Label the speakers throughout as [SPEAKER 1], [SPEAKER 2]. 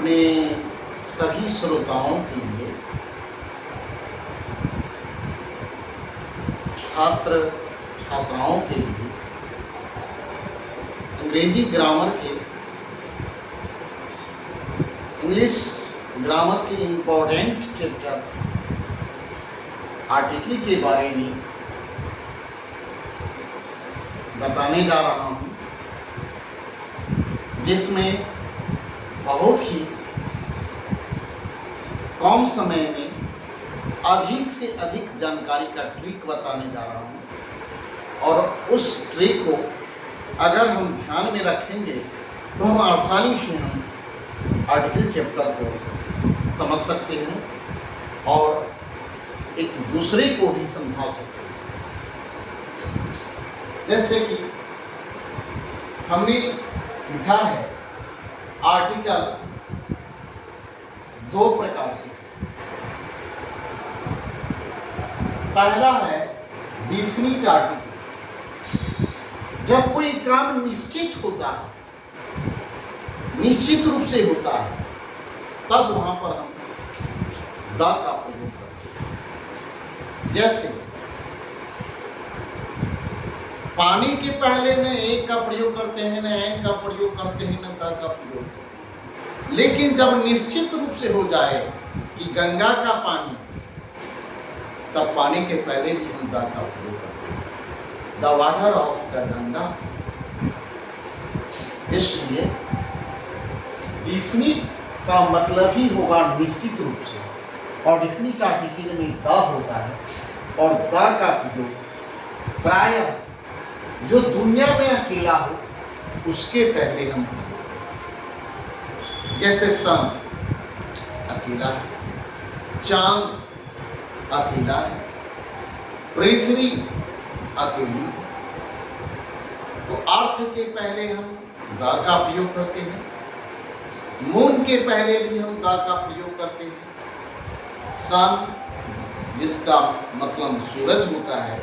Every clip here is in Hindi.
[SPEAKER 1] अपने सभी श्रोताओं के लिए, छात्र छात्राओं के लिए अंग्रेजी ग्रामर के, इंग्लिश ग्रामर के इम्पोर्टेंट चैप्टर आर्टिकल के बारे में बताने जा रहा हूँ, जिसमें बहुत ही कम समय में अधिक से अधिक जानकारी का ट्रिक बताने जा रहा हूँ। और उस ट्रिक को अगर हम ध्यान में रखेंगे तो हम आसानी से हम आर्टिकल चैप्टर को समझ सकते हैं और एक दूसरे को भी समझा सकते हैं। जैसे कि हमने लिखा है आर्टिकल दो प्रकार के। पहला है डिफिनिट आर्टिकल। जब कोई काम निश्चित होता है, निश्चित रूप से होता है, तब वहां पर हम द का प्रयोग करते हैं। जैसे पानी के पहले न एक का प्रयोग करते हैं, न एन का प्रयोग करते हैं, न द का प्रयोग करते हैं। लेकिन जब निश्चित रूप से हो जाए कि गंगा का पानी, तब पानी के पहले भी हम द का प्रयोग करते हैं, the water of the Ganga. इसलिए डिफिनिट का मतलब ही होगा निश्चित रूप से, और डिफिनिट आर्टिकल में द होता है, और द का प्रयोग प्रायः जो दुनिया में अकेला हो उसके पहले हम, जैसे सन अकेला है, चांद अकेला है, पृथ्वी अकेली है, तो अर्थ के पहले हम द का प्रयोग करते हैं। मून के पहले भी हम द का प्रयोग करते हैं। सन जिसका मतलब सूरज होता है,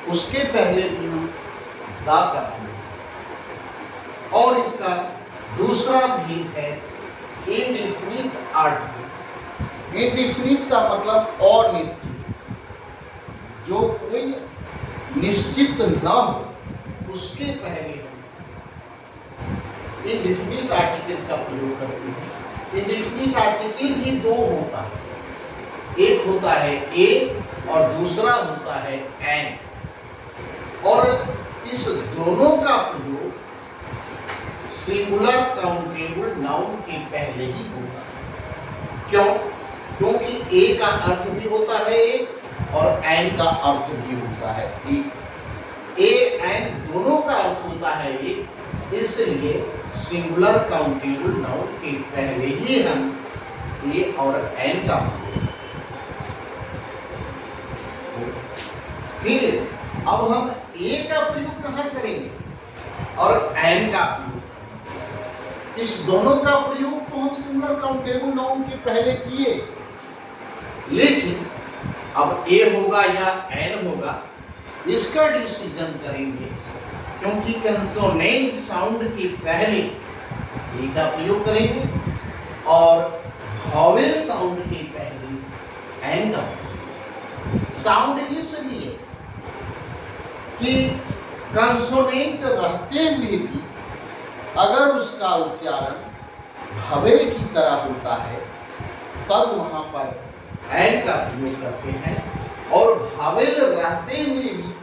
[SPEAKER 1] उसके पहले भी हम द का प्रयोग। और इसका दूसरा भेद है इंडिफिनिट आर्टिकल। इंडिफिनिट का मतलब अनिश्चित, जो कोई निश्चित न हो उसके पहले हम इंडिफिनिट आर्टिकल का प्रयोग करते हैं। इंडिफिनिट आर्टिकल भी दो होता है, एक होता है ए और दूसरा होता है एन, और इस दोनों का प्रयोग सिंगुलर काउंटेबल नाउन के पहले ही होता है। क्यों? क्योंकि ए का अर्थ भी होता है एक, और एन का अर्थ भी होता है एक। ए एन दोनों का अर्थ होता है एक, इसलिए सिंगुलर काउंटेबल नाउन के पहले ही हम ए और एन का प्रयोग। फिर अब हम ए का प्रयोग कहाँ करेंगे और एन का प्रयोग? इस दोनों का प्रयोग तो हम सिंगुलर काउंटेबल नाउन के पहले किए, लेकिन अब ए होगा या एन होगा इसका डिसीजन करेंगे, क्योंकि कंसोनेंट साउंड के पहले ए का प्रयोग करेंगे और वॉवेल साउंड के पहले एन का प्रयोग। साउंड इसलिए कि कंसोनेंट रहते हुए भी अगर उसका उच्चारण वॉवेल की तरह होता है, तब वहां पर एन का प्रयोग करते हैं, और वॉवेल रहते हुए भी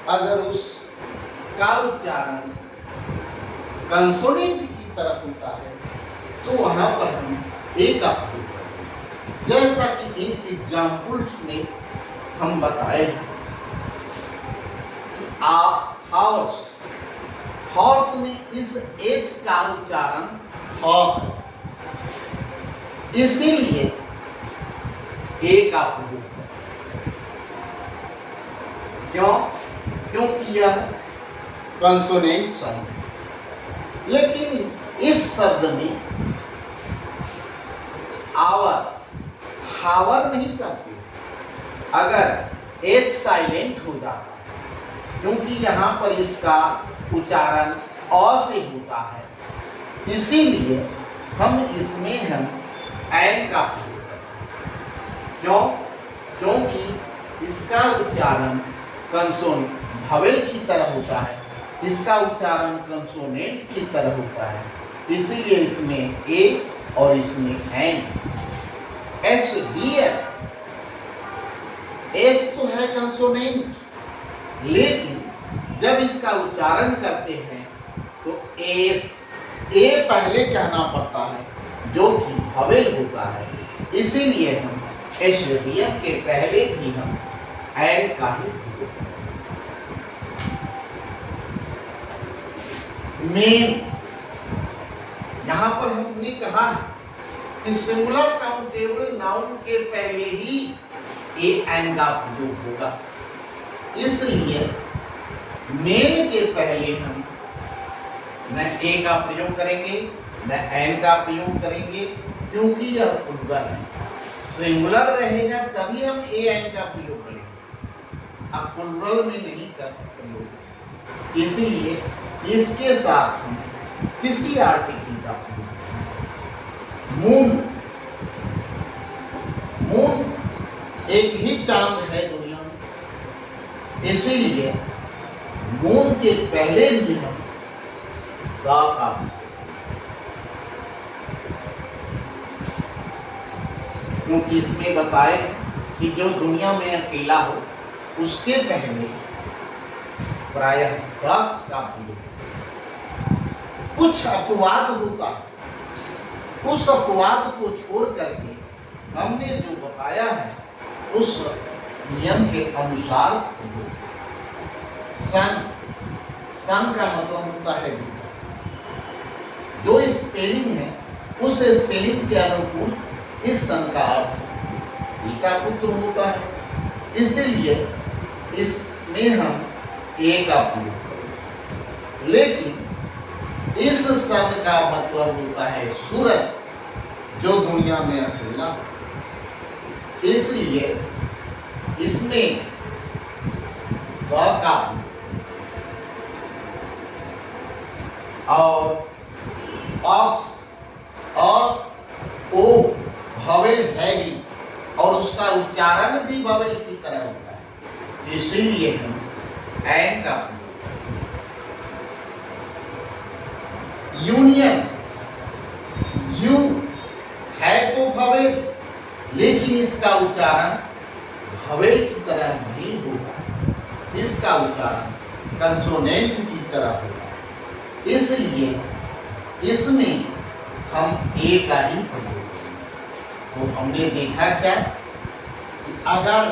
[SPEAKER 1] अगर उसका उच्चारण कंसोनेंट की तरह होता है तो वहां पर हम ए का प्रयोग करते हैं। जैसा कि इन एग्जाम्पल्स में हम बताए हैं कि हॉर्स, हॉर्स में इस एच का उच्चारण ह है, इसीलिए ए का प्रयोग है। क्यों? क्योंकि यह कंसोनेंट साउंड है। लेकिन इस शब्द में आवर, हावर नहीं करते अगर एच साइलेंट हो जाता, क्योंकि यहाँ पर इसका उच्चारण अ से होता है, इसीलिए हम इसमें एन का प्रयोग करेंगे। क्यों? क्योंकि इसका उच्चारण कंसोन भवेल की तरह होता है, इसका उच्चारण कंसोनेंट की तरह होता है, इसीलिए इसमें ए और इसमें एन। एस डी एस तो है कंसोनेंट, लेकिन जब इसका उच्चारण करते हैं तो एस ए पहले कहना पड़ता है जो कि भवेल होता है, इसीलिए हम एसडीएम के पहले भी हम एन का ही प्रयोग करते हैं। मेन यहां पर हमने कहा है कि सिंगुलर काउंटेबल नाउन के पहले ही ए एन का प्रयोग होगा, इसलिए मेन के पहले हम न ए का प्रयोग करेंगे न एन का प्रयोग करेंगे, क्योंकि यह प्लूरल है। सिंगुलर रहेगा तभी हम ए एन का प्रयोग करेंगे, अब प्लूरल में नहीं कर प्रयोग, इसीलिए इसके साथ हम किसी आर्टिकल का प्रयोग करेंगे। मून, मून एक ही चांद है दुनिया में, इसीलिए मून के पहले भी हम गा का, क्योंकि इसमें बताए कि जो दुनिया में अकेला हो उसके पहले प्रायः गा का प्रयोग। कुछ अपवाद होता है, उस अपवाद को छोड़ करके हमने जो बताया है उस नियम के अनुसार सन, सन का मतलब होता है बेटा, जो स्पेलिंग है उस स्पेलिंग के अनुकूल इस सन का अर्थ बेटा पुत्र होता है, इसलिए इसमें हम ए का प्रयोग करें। लेकिन इस सन का मतलब होता है सूरज, जो दुनिया में अकेला, इसलिए इसमें ग का और ऑक्स और ओ भवेल है ही और उसका उच्चारण भी भवेल की तरह होता है, इसीलिए हम एन का यूनियन, यू है तो भवेल, लेकिन इसका उच्चारण भवेल की तरह नहीं होगा, इसका उच्चारण कंसोनेंट की तरह होगा, इसलिए इसमें हम ए का ही प्रयोग करेंगे। तो हमने देखा क्या कि अगर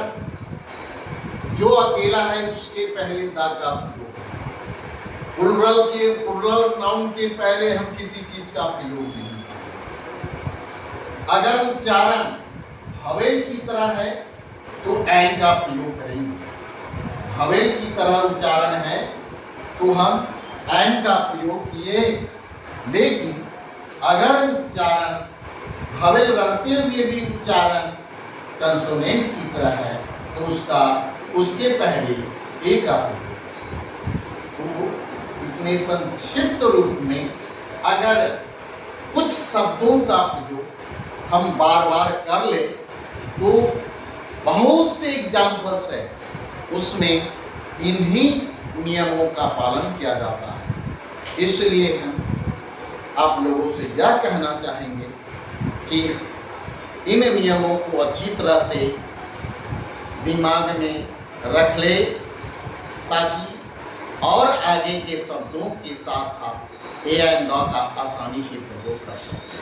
[SPEAKER 1] जो अकेला है उसके पहले दा का प्रयोग, प्लूरल नाउन के पहले हम किसी चीज का प्रयोग नहीं, अगर उच्चारण भवेल की तरह है तो एन का प्रयोग करेंगे, भवेल की तरह उच्चारण है तो हम एन का प्रयोग किए, लेकिन अगर उच्चारण भवेल रहते हुए भी उच्चारण कंसोनेंट की तरह है तो उसके पहले ए का प्रयोग। तो इतने संक्षिप्त रूप में अगर कुछ शब्दों का प्रयोग हम बार बार कर ले तो बहुत से एग्जाम्पल्स है, उसमें इन्हीं नियमों का पालन किया जाता है। इसलिए हम आप लोगों से यह कहना चाहेंगे कि इन नियमों को अच्छी तरह से दिमाग में रख ले, ताकि और आगे के शब्दों के साथ आप ए एन द का आसानी से प्रयोग कर सकते।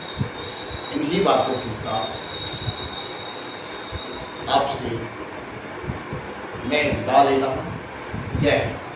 [SPEAKER 1] इन्हीं बातों के साथ आपसे मैं विदा ले रहा हूँ। जय हिंद।